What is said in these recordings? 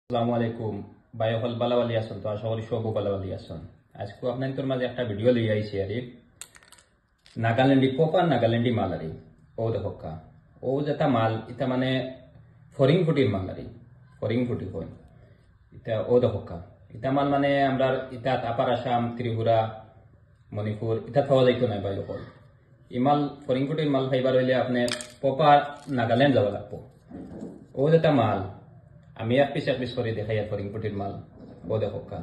আসসালামু আলাইকুম ভাই হল বালাওয়ালি আসন তো আশা করি সব বালাওয়ালি আসন আজকে আপনাদের মাঝে একটা ভিডিও লই আইছি আরে নাগাল্যান্ডি প্রপার নাগাল্যান্ডি মাল আরে ও দেখকা ও যেটা মাল এটা মানে ফরিং ফুটির মাল আরে ফরিং ফুটি হয় এটা ও দেখকা এটা মাল মানে আমরা এটা আপার আসাম ত্রিপুরা মণিপুর এটা পাওয়া যাইতো না ভাই হল এই মাল ফরিং ফুটির মাল ফাইবার হইলে আপনি প্রপার নাগাল্যান্ড যাওয়া লাগবো ও যেটা মাল আমি এক পিস করে দেখাই আর ফরিংপুটির মাল ও দেখো কা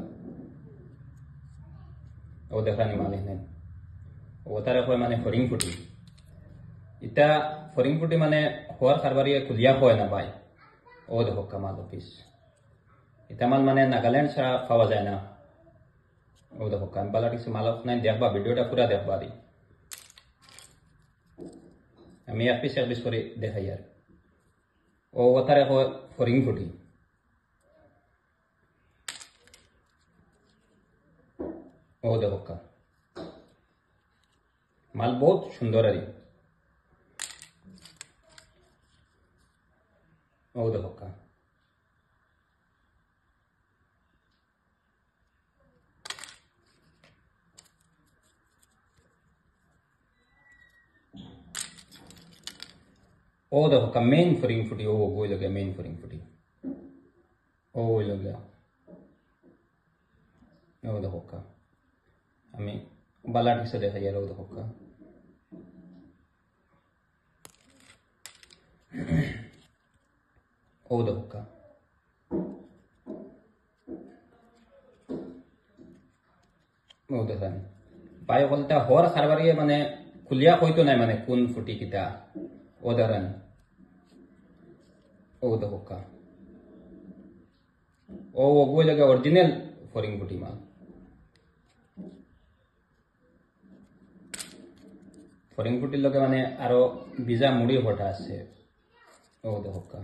ও দেখানি মাল এনে ও তারা হয় মানে ফরিংপুটি এটা ফরিংপুটি মানে হওয়ার কারবারি খুলিয়া হয় না ভাই ও দেখো কা মাল অফিস এটা মাল মানে নাগাল্যান্ড ছাড়া পাওয়া যায় না ও দেখো কা বালা কিছু মাল নাই দেখবা ভিডিওটা পুরা দেখবা রে আমি এক পিস করে দেখাই আর ও তারা হয় ফরিংপুটি ও দেখো কা মাল বহুত সুন্দর আর ও দেখো কা ও দেখো কা মেইন ফরিং ফুটি ও ওই লগে মেইন ফরিং ফুটি ও ওই লগে ও দেখো কা আমি বালা ঠিক से দেখাই আর ও দেখো কা ও দেখো কা ও দেখান পাই বলতে হর খারবারি মানে খুলিয়া হইতো নাই মানে কোন ফুটি কিটা ও ধরেন ও দেখো কা ও ওই লগে অরিজিনাল ফরিং ফুটি মাল ফরিং ফুটির লগে মানে আরো বিজা মুড়ি ফটা আছে ও দেখো কা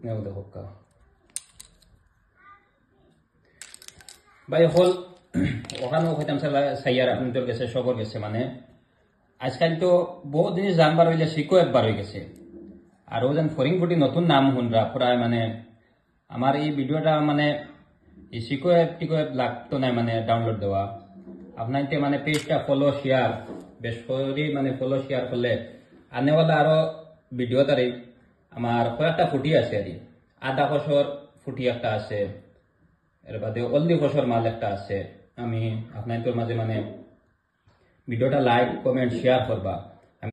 ও দেখো কা ভাই হল ওখানেও হইতাম সাইয়ার আপনাদের গেছে সবর গেছে মানে আজকাল তো বহুত জিনিস জানবার হইলে শিখো একবার হয়ে গেছে আর ও যেন ফরিং ফুটি নতুন নাম শুনরা প্রায় মানে আমার এই ভিডিওটা মানে এই শিখো টিকো লাগতো না মানে ডাউনলোড দেওয়া আপনার মানে পেজটা ফলো শেয়ার বেশ করে মানে ফলো শেয়ার করলে আনেওয়ালা আরো ভিডিও তার আমার কয়েকটা ফুটি আছে আর আধা বছর ফুটি একটা আছে এর বাদে অলদি বছর মাল একটা আছে আমি আপনাদের মাঝে মানে ভিডিওটা লাইক কমেন্ট শেয়ার করবা